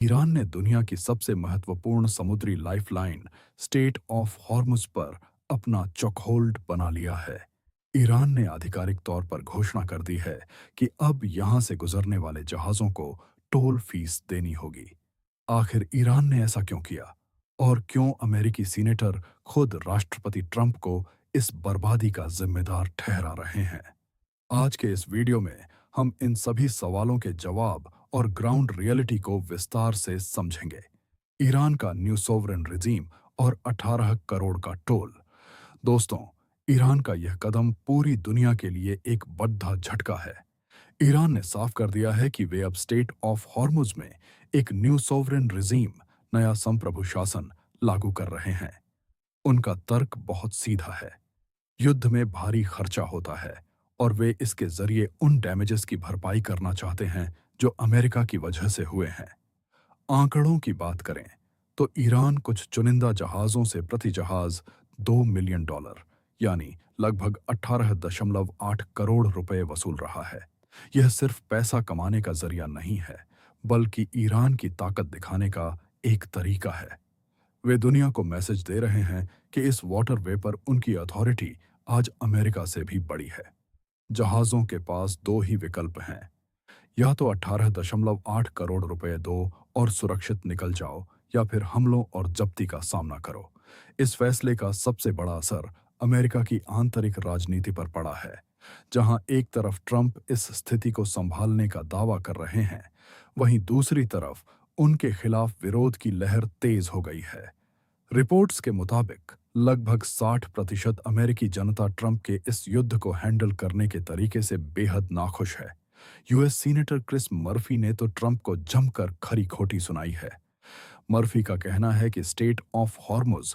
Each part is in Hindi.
ईरान ने दुनिया की सबसे महत्वपूर्ण समुद्री लाइफलाइन स्टेट ऑफ हॉर्मुज पर अपना चॉकहोल्ड बना लिया है। ईरान ने आधिकारिक तौर पर घोषणा कर दी है कि अब यहां से गुजरने वाले जहाजों को टोल फीस देनी होगी। आखिर ईरान ने ऐसा क्यों किया? और क्यों अमेरिकी सीनेटर खुद राष्ट्रपति ट्रंप को इस बर्बादी का जिम्मेदार ठहरा रहे हैं? आज के इस वीडियो में हम इन सभी सवालों के जवाब और ग्राउंड रियलिटी को विस्तार से समझेंगे। ईरान का न्यू सोवरेन रिजीम और 18 करोड़ का टोल। दोस्तों, ईरान का यह कदम पूरी दुनिया के लिए एक बड़ा झटका है। ईरान ने साफ कर दिया है कि वे अब स्टेट ऑफ हॉर्मुज में एक न्यू सोवरेन रिजीम, नया संप्रभु शासन लागू कर रहे हैं। उनका तर्क बहुत सीधा है। युद्ध में भारी खर्चा होता है और वे इसके जरिए उन डैमेजेस की भरपाई करना चाहते हैं जो अमेरिका की वजह से हुए हैं। आंकड़ों की बात करें तो ईरान कुछ चुनिंदा जहाज़ों से प्रति जहाज $2 मिलियन यानी लगभग 18.8 करोड़ रुपए वसूल रहा है। यह सिर्फ पैसा कमाने का जरिया नहीं है, बल्कि ईरान की ताकत दिखाने का एक तरीका है। वे दुनिया को मैसेज दे रहे हैं कि इस वाटरवे पर उनकी अथॉरिटी आज अमेरिका से भी बड़ी है। जहाज़ों के पास दो ही विकल्प हैं, या तो 18.8 करोड़ रुपए दो और सुरक्षित निकल जाओ, या फिर हमलों और जब्ती का सामना करो। इस फैसले का सबसे बड़ा असर अमेरिका की आंतरिक राजनीति पर पड़ा है। जहां एक तरफ ट्रंप इस स्थिति को संभालने का दावा कर रहे हैं, वहीं दूसरी तरफ उनके खिलाफ विरोध की लहर तेज हो गई है। रिपोर्ट्स के मुताबिक लगभग 60% अमेरिकी जनता ट्रंप के इस युद्ध को हैंडल करने के तरीके से बेहद नाखुश है। यूएस सीनेटर क्रिस मर्फी ने तो ट्रंप को जमकर खरी खोटी सुनाई है। मर्फी का कहना है कि स्टेट ऑफ हॉर्मुज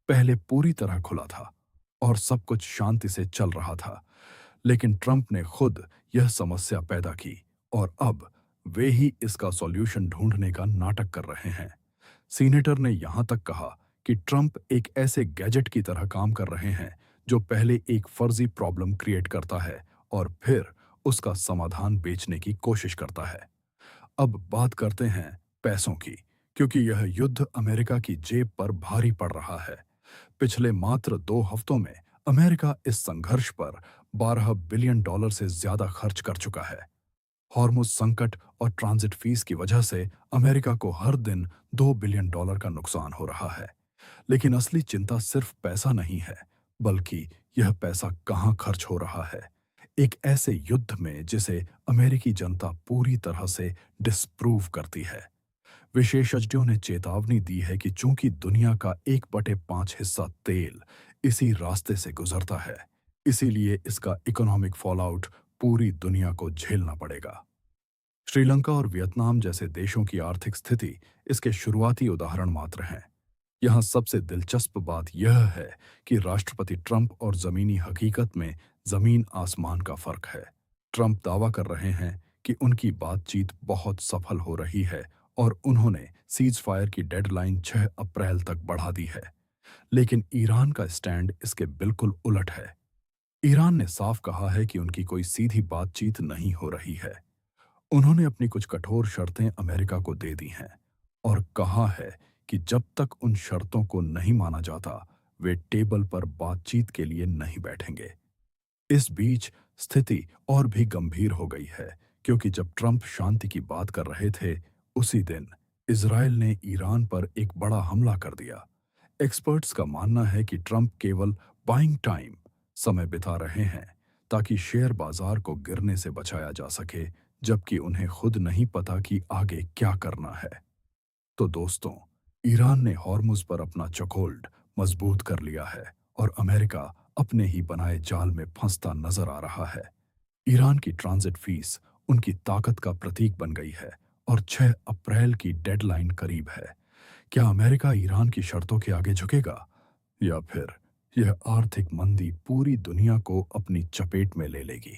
पहले पूरी तरह खुला था और सब कुछ शांति से चल रहा था, लेकिन ट्रंप ने खुद यह समस्या पैदा की और अब वे ही इसका सॉल्यूशन ढूंढने का नाटक कर रहे हैं। सीनेटर ने यहां तक कहा कि ट्रंप एक ऐसे गैजेट की तरह काम कर रहे हैं जो पहले एक फर्जी प्रॉब्लम क्रिएट करता है और फिर उसका समाधान बेचने की कोशिश करता है। अब बात करते हैं पैसों की, क्योंकि यह युद्ध अमेरिका की जेब पर भारी पड़ रहा है। पिछले मात्र 2 हफ्तों में अमेरिका इस संघर्ष पर $12 बिलियन से ज्यादा खर्च कर चुका है। हॉर्मुज संकट और ट्रांजिट फीस की वजह से अमेरिका को हर दिन $2 बिलियन का नुकसान हो रहा है। लेकिन असली चिंता सिर्फ पैसा नहीं है, बल्कि यह पैसा कहां खर्च हो रहा है। एक ऐसे युद्ध में जिसे अमेरिकी जनता पूरी तरह से डिसप्रूव करती है। विशेषज्ञों ने चेतावनी दी है कि चूंकि दुनिया का 1/5 हिस्सा तेल इसी रास्ते से गुजरता है, इसीलिए इसका इकोनॉमिक फॉलआउट पूरी दुनिया को झेलना पड़ेगा। श्रीलंका और वियतनाम जैसे देशों की आर्थिक स्थिति इसके शुरुआती उदाहरण मात्र हैं। यहाँ सबसे दिलचस्प बात यह है कि राष्ट्रपति ट्रंप और जमीनी हकीकत में जमीन आसमान का फर्क है। ट्रंप दावा कर रहे हैं कि उनकी बातचीत बहुत सफल हो रही है और उन्होंने सीज फायर की डेडलाइन 6 अप्रैल तक बढ़ा दी है। लेकिन ईरान का स्टैंड इसके बिल्कुल उलट है। ईरान ने साफ कहा है कि उनकी कोई सीधी बातचीत नहीं हो रही है। उन्होंने अपनी कुछ कठोर शर्तें अमेरिका को दे दी हैं और कहा है कि जब तक उन शर्तों को नहीं माना जाता, वे टेबल पर बातचीत के लिए नहीं बैठेंगे। इस बीच स्थिति और भी गंभीर हो गई है, क्योंकि जब ट्रंप शांति की बात कर रहे थे, उसी दिन इजरायल ने ईरान पर एक बड़ा हमला कर दिया। एक्सपर्ट्स का मानना है कि ट्रंप केवल बाइंग टाइम, समय बिता रहे हैं ताकि शेयर बाजार को गिरने से बचाया जा सके, जबकि उन्हें खुद नहीं पता कि आगे क्या करना है। तो दोस्तों, ईरान ने हॉर्मुज पर अपना चॉकहोल्ड मजबूत कर लिया है और अमेरिका अपने ही बनाए जाल में फंसता नजर आ रहा है। ईरान की ट्रांजिट फीस उनकी ताकत का प्रतीक बन गई है और 6 अप्रैल की डेडलाइन करीब है। क्या अमेरिका ईरान की शर्तों के आगे झुकेगा, या फिर यह आर्थिक मंदी पूरी दुनिया को अपनी चपेट में ले लेगी?